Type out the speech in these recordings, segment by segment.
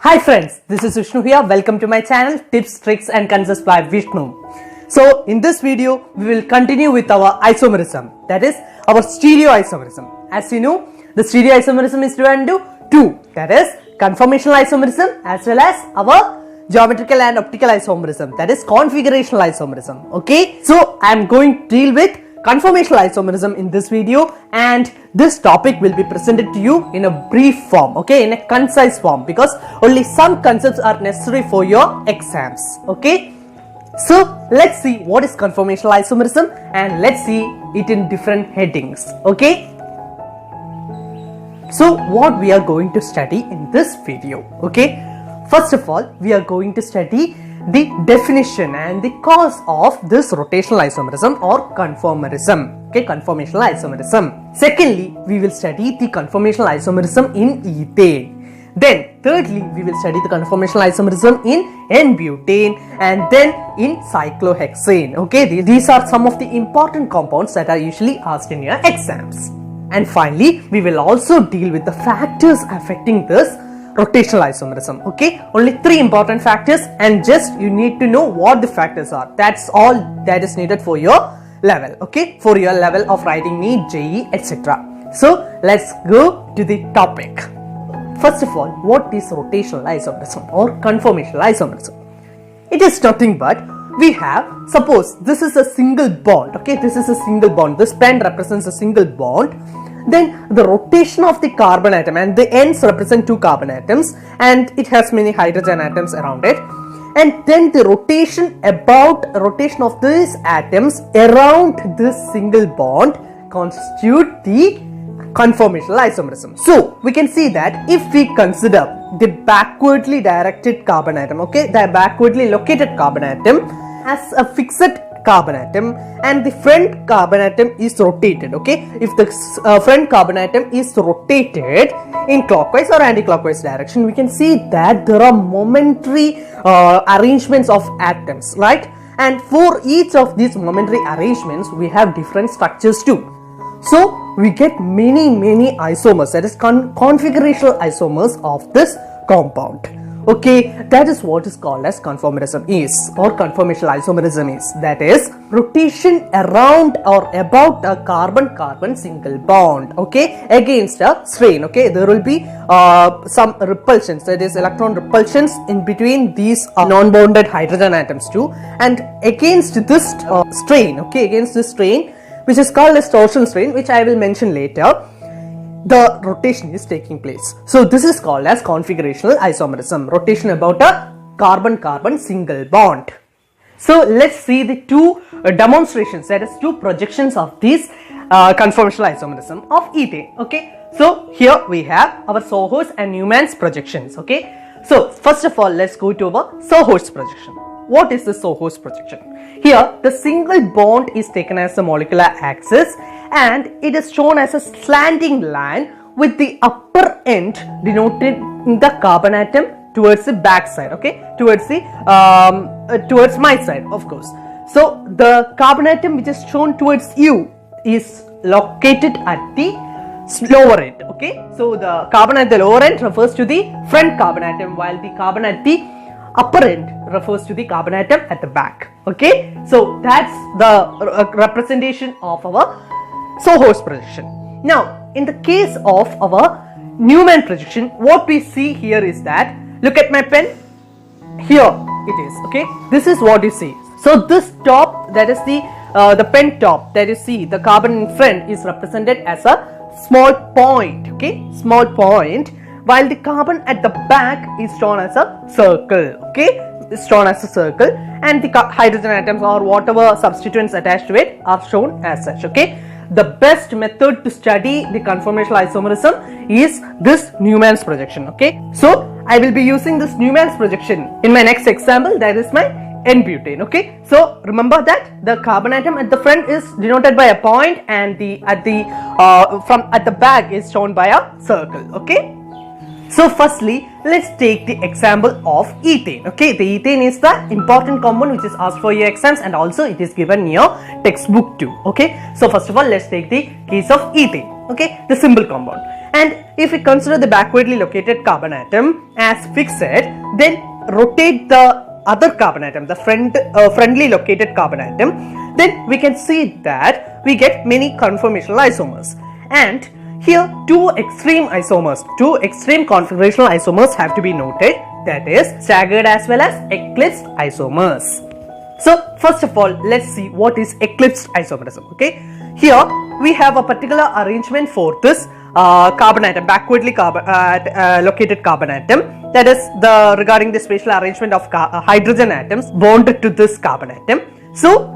Hi friends, this is Vishnu here. Welcome to my channel Tips, Tricks and Concepts by Vishnu. So in this video, we will continue with our isomerism, that is our stereoisomerism. As you know, the stereoisomerism is divided into two, that is conformational isomerism as well as our geometrical and optical isomerism, that is configurational isomerism. Okay, so I am going to deal with conformational isomerism in this video, and this topic will be presented to you in a brief form, okay, in a concise form, because only some concepts are necessary for your exams. Okay, so let's see what is conformational isomerism and let's see it in different headings. Okay, so what we are going to study in this video, okay, first of all we are going to study the definition and the cause of this rotational isomerism or conformerism, okay, conformational isomerism. Secondly, we will study the conformational isomerism in ethane. Then thirdly, we will study the conformational isomerism in n-butane and then in cyclohexane. Okay, these are some of the important compounds that are usually asked in your exams. And finally, we will also deal with the factors affecting this rotational isomerism. Okay, only three important factors, and just you need to know what the factors are. That's all that is needed for your level, okay, for your level of writing NEET, JEE, etc. So let's go to the topic. First of all, what is rotational isomerism or conformational isomerism? It is nothing but we have, suppose this is a single bond, okay, this is a single bond, this pen represents a single bond. Then the rotation of the carbon atom, and the ends represent two carbon atoms and it has many hydrogen atoms around it, and then the rotation of these atoms around this single bond constitute the conformational isomerism. So we can see that if we consider the backwardly directed carbon atom, okay, the backwardly located carbon atom as a fixed carbon atom and the front carbon atom is rotated, okay, if the front carbon atom is rotated in clockwise or anti-clockwise direction, we can see that there are momentary arrangements of atoms, right? And for each of these momentary arrangements we have different structures too. So we get many isomers, that is configurational isomers of this compound. Okay, that is what is called as conformerism is, or conformational isomerism is, that is rotation around or about a carbon-carbon single bond, okay, against a strain. Okay, there will be some repulsions, that is electron repulsions in between these non-bonded hydrogen atoms too, and against this strain, okay, against this strain which is called as torsional strain, which I will mention later, the rotation is taking place. So this is called as configurational isomerism, rotation about a carbon-carbon single bond. So let's see the two demonstrations, that is two projections of this conformational isomerism of ethane. Okay, so here we have our Sohor's and Newman's projections. Okay, so first of all let's go to our Sohor's projection. What is the Sohor's projection? Here the single bond is taken as the molecular axis and it is shown as a slanting line with the upper end denoted in the carbon atom towards the back side, okay, towards the towards my side, of course. So the carbon atom which is shown towards you is located at the lower end, okay. So the carbon at the lower end refers to the front carbon atom, while the carbon at the upper end refers to the carbon atom at the back. Okay, so that's the representation of our Sohor's projection. Now in the case of our Newman projection, what we see here is that, look at my pen, here it is, okay, this is what you see. So this top, that is the pen top that you see, the carbon in front is represented as a small point, okay, small point, while the carbon at the back is shown as a circle, okay, it's shown as a circle, and the hydrogen atoms or whatever substituents attached to it are shown as such. Okay, the best method to study the conformational isomerism is this Newman's projection. Okay, so I will be using this Newman's projection in my next example, that is my n-butane. Okay, so remember that the carbon atom at the front is denoted by a point and the at the back is shown by a circle. Okay, So firstly, let's take the example of ethane. Okay, the ethane is the important compound which is asked for your exams, and also it is given in your textbook too. Okay, so first of all, let's take the case of ethane. Okay, the simple compound. And if we consider the backwardly located carbon atom as fixed, then rotate the other carbon atom, the friendly located carbon atom, then we can see that we get many conformational isomers. And here two extreme configurational isomers have to be noted, that is staggered as well as eclipsed isomers. So first of all, let's see what is eclipsed isomerism. Okay, here we have a particular arrangement for this carbon atom, backwardly located carbon atom, that is regarding the spatial arrangement of hydrogen atoms bonded to this carbon atom. So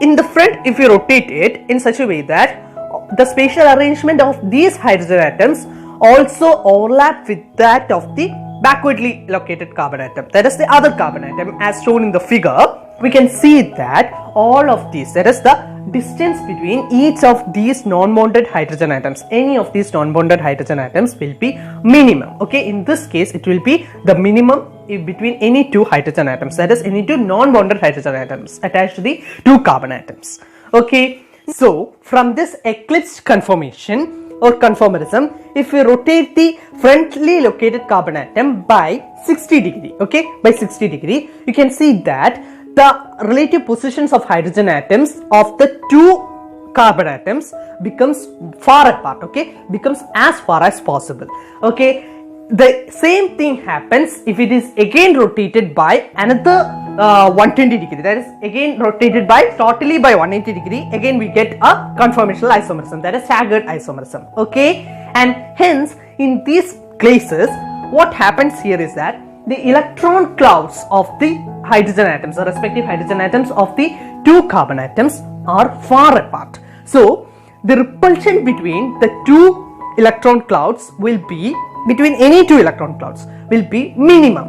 in the front, if you rotate it in such a way that the spatial arrangement of these hydrogen atoms also overlap with that of the backwardly located carbon atom, that is the other carbon atom, as shown in the figure. We can see that all of these, that is the distance between each of these non-bonded hydrogen atoms, any of these non-bonded hydrogen atoms will be minimum. Okay, in this case it will be the minimum between any two hydrogen atoms, that is any two non-bonded hydrogen atoms attached to the two carbon atoms. Okay, so from this eclipsed conformation or conformerism, if we rotate the friendly located carbon atom by 60 degree, okay, by 60 degree, you can see that the relative positions of hydrogen atoms of the two carbon atoms becomes far apart, okay, becomes as far as possible. Okay, the same thing happens if it is again rotated by another 120 degree, that is again rotated by totally by 180 degree, again we get a conformational isomerism, that is staggered isomerism. Okay, and hence in these cases what happens here is that the electron clouds of the hydrogen atoms, the respective hydrogen atoms of the two carbon atoms, are far apart. So the repulsion between the two electron clouds will be, between any two electron clouds will be minimum,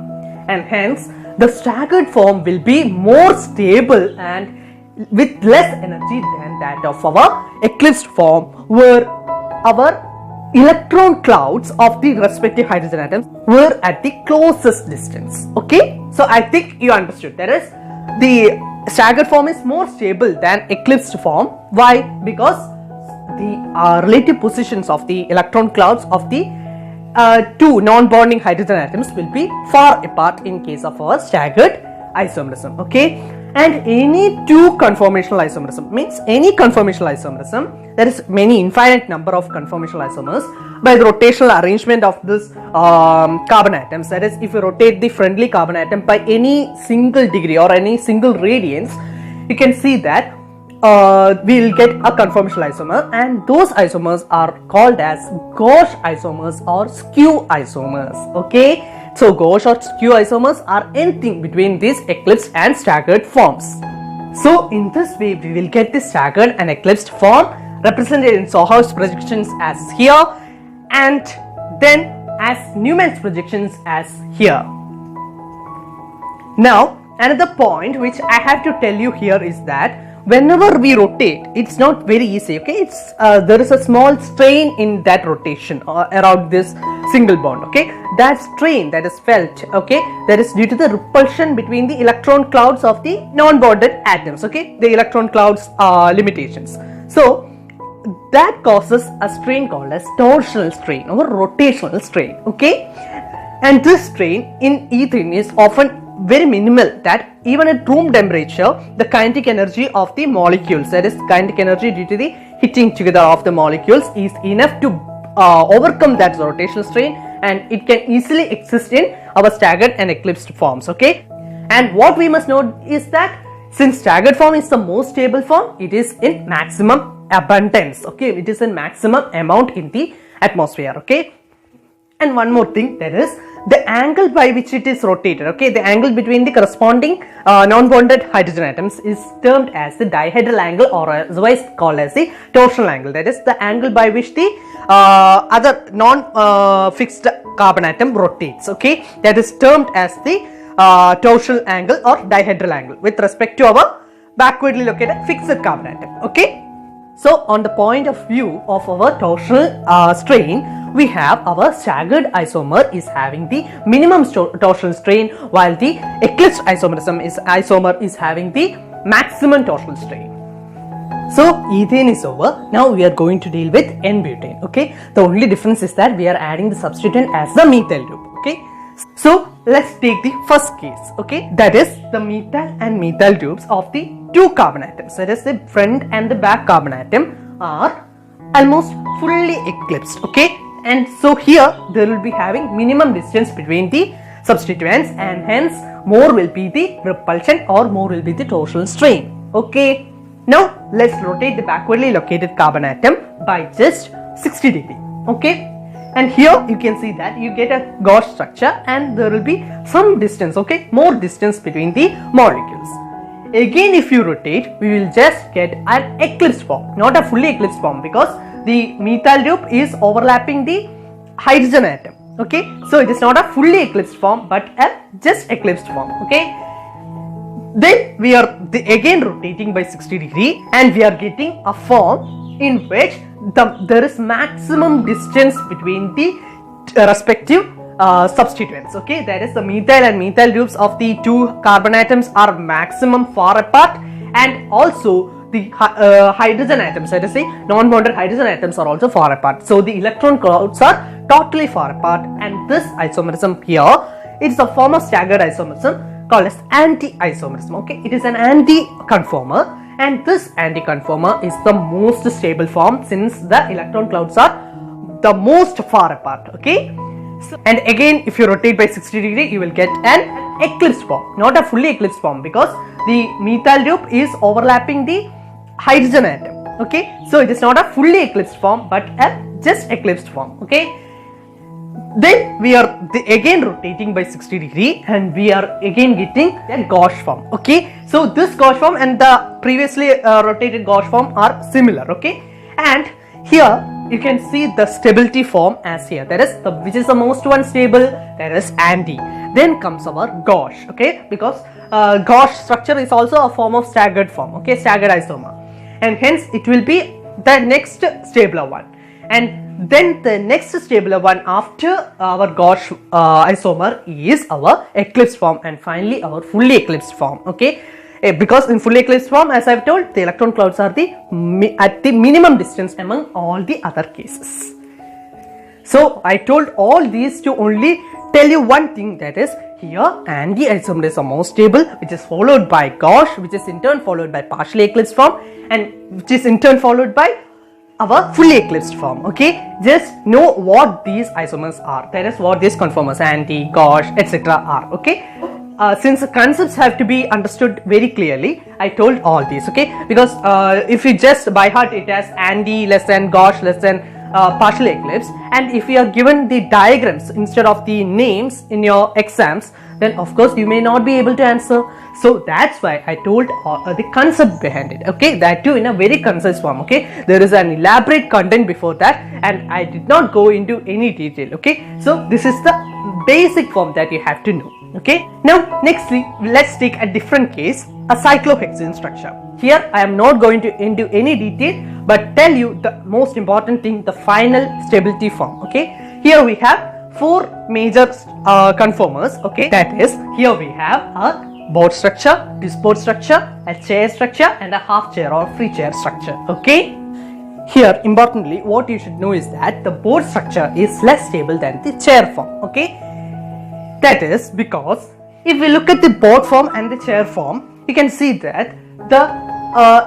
and hence the staggered form will be more stable and with less energy than that of our eclipsed form, where our electron clouds of the respective hydrogen atoms were at the closest distance. Okay, so I think you understood. That is, the staggered form is more stable than eclipsed form. Why? Because the relative positions of the electron clouds of the two non-bonding hydrogen atoms will be far apart in case of our staggered isomerism. Okay, and any two conformational isomerism means any conformational isomerism, there is many infinite number of conformational isomers by the rotational arrangement of this carbon atoms, that is if you rotate the friendly carbon atom by any single degree or any single radians, you can see that we will get a conformational isomer, and those isomers are called as gauche isomers or skew isomers. Okay, so gauche or skew isomers are anything between these eclipsed and staggered forms. So in this way we will get the staggered and eclipsed form represented in Sohaus projections as here, and then as Newman's projections as here. Now another point which I have to tell you here is that whenever we rotate, it's not very easy. Okay, it's there is a small strain in that rotation around this single bond. Okay, that strain that is felt, okay, that is due to the repulsion between the electron clouds of the non-bonded atoms. Okay, the electron clouds limitations. So that causes a strain called as torsional strain or rotational strain. Okay, and this strain in ethane is often very minimal, that even at room temperature the kinetic energy of the molecules, that is kinetic energy due to the hitting together of the molecules, is enough to overcome that rotational strain, and it can easily exist in our staggered and eclipsed forms. Okay, and what we must know is that since staggered form is the most stable form, it is in maximum abundance. Okay, it is in maximum amount in the atmosphere. Okay, and one more thing, that is the angle by which it is rotated. Okay, the angle between the corresponding non-bonded hydrogen atoms is termed as the dihedral angle, or otherwise called as the torsional angle. That is the angle by which the other non-fixed carbon atom rotates. Okay, that is termed as the torsional angle or dihedral angle with respect to our backwardly located fixed carbon atom. Okay, So on the point of view of our torsional strain, we have our staggered isomer is having the minimum torsional strain, while the eclipsed isomer is having the maximum torsional strain. So ethane is over. Now we are going to deal with n-butane. Okay, the only difference is that we are adding the substituent as the methyl group. Okay, so let's take the first case. Okay, that is the methyl and methyl groups of the two carbon atoms. That is the front and the back carbon atom are almost fully eclipsed. Okay, and so here there will be having minimum distance between the substituents, and hence more will be the repulsion or more will be the torsional strain. Okay. Now let's rotate the backwardly located carbon atom by just 60 degree. Okay, and here you can see that you get a gauge structure and there will be some distance, okay, more distance between the molecules. Again, if you rotate, we will just get an eclipsed form, not a fully eclipsed form, because the methyl group is overlapping the hydrogen atom. Okay, so it is not a fully eclipsed form but a just eclipsed form. Okay, then we are again rotating by 60 degree and we are getting a form in which there is maximum distance between the respective substituents. Okay, that is the methyl and methyl groups of the two carbon atoms are maximum far apart, and also the hydrogen atoms, that is the non-bonded hydrogen atoms, are also far apart. So the electron clouds are totally far apart, and this isomerism here, it's a form of staggered isomerism called as anti-isomerism. Okay, it is an anti-conformer, and this anti-conformer is the most stable form since the electron clouds are the most far apart. Okay, so, and again if you rotate by 60 degree you will get an eclipsed form, not a fully eclipsed form, because the methyl group is overlapping the hydrogen atom. Okay, so it is not a fully eclipsed form but a just eclipsed form. Okay, then we are again rotating by 60 degree and we are again getting a gauge form. Okay, so this gauge form and the previously rotated gauge form are similar. Okay, and here you can see the stability form as here, that is which is the most one stable, that is anti. Then comes our gauge. Okay, because gauge structure is also a form of staggered form. Okay, staggered isomer, and hence it will be the next stabler one, and then the next stabler one after our gauge isomer is our eclipsed form, and finally our fully eclipsed form. Okay, because in fully eclipsed form, as I have told, the electron clouds are at the minimum distance among all the other cases. So I told all these to only tell you one thing, that is here anti-isomer is the most stable, which is followed by gauge, which is in turn followed by partially eclipsed form, and which is in turn followed by our fully eclipsed form. Okay, just know what these isomers are, that is what these conformers, anti, gauge, etc. are. Okay, since the concepts have to be understood very clearly, I told all these. Okay, because if you just by heart it as anti less than, gauge less than, partially eclipsed, and if you are given the diagrams instead of the names in your exams, then of course you may not be able to answer. So that's why I told the concept behind it. Okay, that too in a very concise form. Okay, there is an elaborate content before that and I did not go into any detail. Okay, so this is the basic form that you have to know. Okay, now nextly let's take a different case, a cyclohexane structure. Here I am not going to into any detail but tell you the most important thing, the final stability form. Okay, here we have four major conformers. Okay, that is, here we have a board structure, disboard structure, a chair structure, and a half chair or free chair structure. Okay, here importantly what you should know is that the board structure is less stable than the chair form. Okay, that is because if we look at the board form and the chair form, you can see that the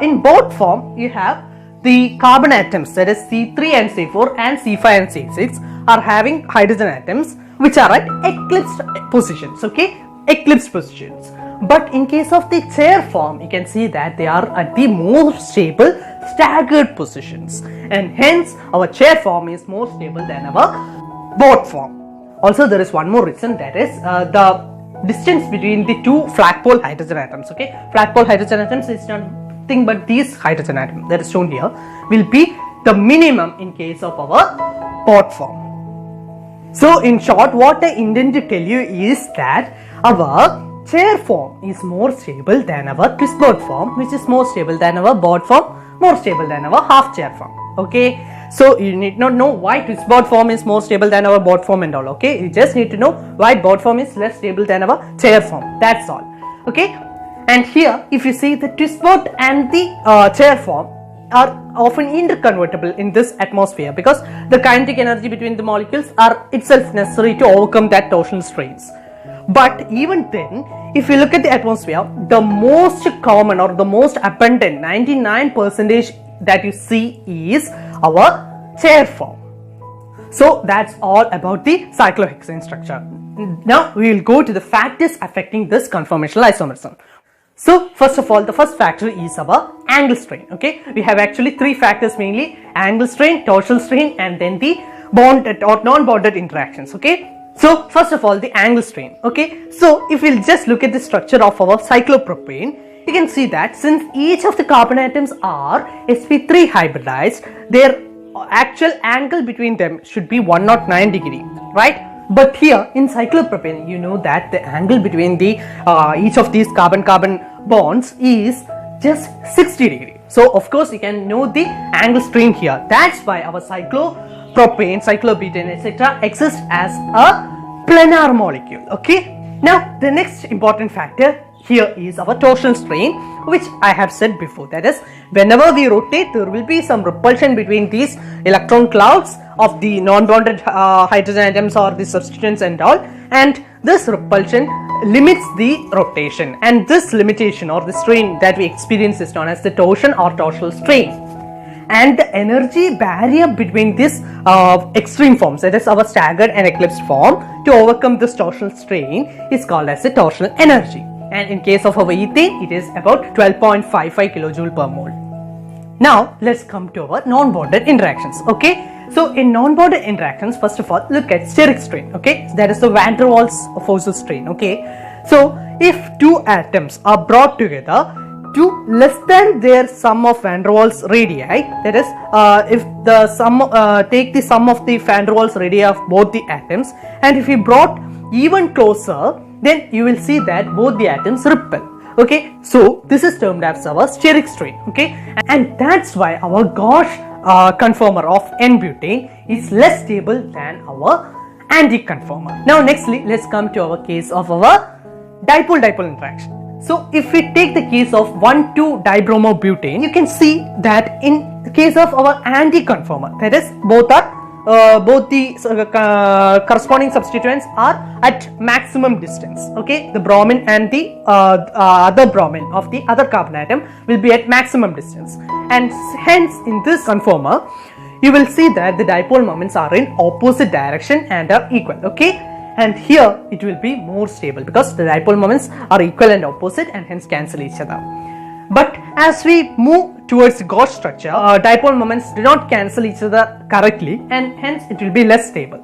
in board form you have the carbon atoms, that is C3 and C4 and C5 and C6 are having hydrogen atoms which are at eclipsed positions. Okay, eclipsed positions. But in case of the chair form, you can see that they are at the more stable staggered positions, and hence our chair form is more stable than our board form. Also there is one more reason, that is the distance between the two flagpole hydrogen atoms. Okay, flagpole hydrogen atoms is nothing but these hydrogen atoms that is shown here will be the minimum in case of our board form. So in short, what I intend to tell you is that our chair form is more stable than our twist board form, which is more stable than our board form, more stable than our half chair form. Okay, so you need not know why twist board form is more stable than our board form and all. Okay, you just need to know why board form is less stable than our chair form. That's all. Okay, and here if you see the twist board and the chair form are often interconvertible in this atmosphere because the kinetic energy between the molecules are itself necessary to overcome that torsional strains. But even then, if you look at the atmosphere, the most common or the most abundant 99% that you see is our chair form. So that's all about the cyclohexane structure. Now we will go to the factors affecting this conformational isomerism. So first of all, the first factor is our angle strain. Okay, we have actually three factors mainly: angle strain, torsional strain, and then the bonded or non-bonded interactions. Okay, so first of all, the angle strain. Okay, so if we'll just look at the structure of our cyclopropane, you can see that since each of the carbon atoms are sp3 hybridized, their actual angle between them should be 109 degree, right? But here in cyclopropane, you know that the angle between the each of these carbon-carbon bonds is just 60 degree. So of course you can know the angle strain here. That's why our cyclopropane, cyclobutane, etc. exist as a planar molecule. Okay. Now the next important factor here is our torsional strain, which I have said before. That is, whenever we rotate, there will be some repulsion between these electron clouds of the non-bonded hydrogen atoms or the substituents and all, and this repulsion limits the rotation, and this limitation or the strain that we experience is known as the torsion or torsional strain. And the energy barrier between these extreme forms, that is our staggered and eclipsed form, to overcome this torsional strain is called as the torsional energy. And in case of our ethane, it is about 12.55 kilojoule per mole. Now let's come to our non-bonded interactions. Okay, so in non-bonded interactions, first of all, look at steric strain. Okay, that is the van der Waals force strain. Okay, so if two atoms are brought together to less than their sum of van der Waals radii, that is, if the sum take the sum of the van der Waals radii of both the atoms, and if we brought even closer, then you will see that both the atoms repel. Okay, so this is termed as our steric strain. Okay, and that's why our gauche conformer of n-butane is less stable than our anti-conformer. Now nextly, let's come to our case of our dipole-dipole interaction. So if we take the case of 1,2-dibromobutane, you can see that in the case of our anti-conformer, that is, both the corresponding substituents are at maximum distance. Okay, the bromine and the other bromine of the other carbon atom will be at maximum distance, and hence in this conformer you will see that the dipole moments are in opposite direction and are equal. Okay, and here it will be more stable because the dipole moments are equal and opposite and hence cancel each other. But as we move towards the gauche structure, dipole moments do not cancel each other correctly, and hence it will be less stable.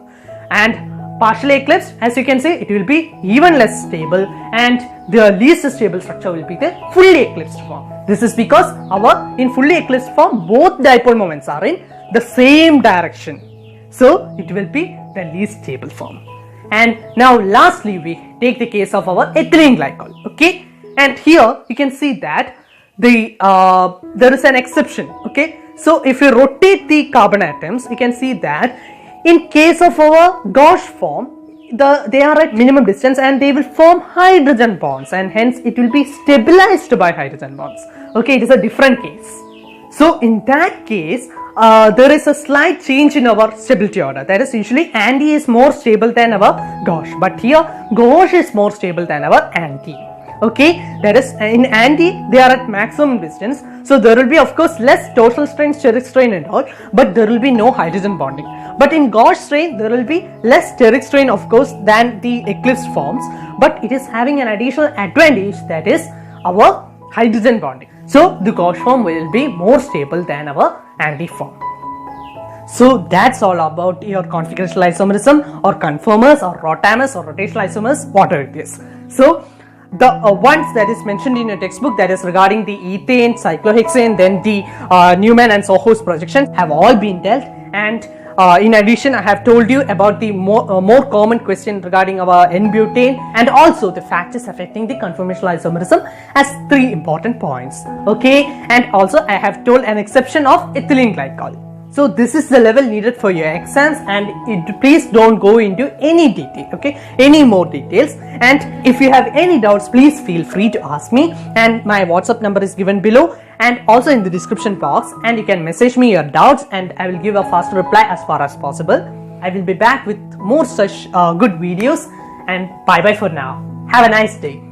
And partially eclipsed, as you can see, it will be even less stable, and the least stable structure will be the fully eclipsed form. This is because in fully eclipsed form, both dipole moments are in the same direction, so it will be the least stable form. And now lastly, we take the case of our ethylene glycol. Okay, and here you can see that there is an exception. Okay, so if you rotate the carbon atoms, you can see that in case of our gauche form, they are at minimum distance and they will form hydrogen bonds, and hence it will be stabilized by hydrogen bonds. Okay, it is a different case. So in that case, there is a slight change in our stability order. That is, usually anti is more stable than our gauche, but here gauche is more stable than our anti. Okay, that is, in anti they are at maximum distance, so there will be of course less torsional strain, steric strain and all, but there will be no hydrogen bonding. But in gauche strain there will be less steric strain of course than the eclipsed forms, but it is having an additional advantage, that is our hydrogen bonding. So the gauche form will be more stable than our anti form. So that's all about your configurational isomerism or conformers or rotamers or rotational isomers, whatever it is. So the ones that is mentioned in your textbook, that is regarding the ethane, cyclohexane, then the Newman and Soho's projections, have all been dealt, and In addition, I have told you about the more common question regarding our n-butane and also the factors affecting the conformational isomerism as 3 important points. Okay, and also I have told an exception of ethylene glycol. So this is the level needed for your exams, and please don't go into any detail, okay, any more details. And if you have any doubts, please feel free to ask me, and my WhatsApp number is given below and also in the description box, and you can message me your doubts and I will give a fast reply as far as possible. I will be back with more such good videos, and bye bye for now. Have a nice day.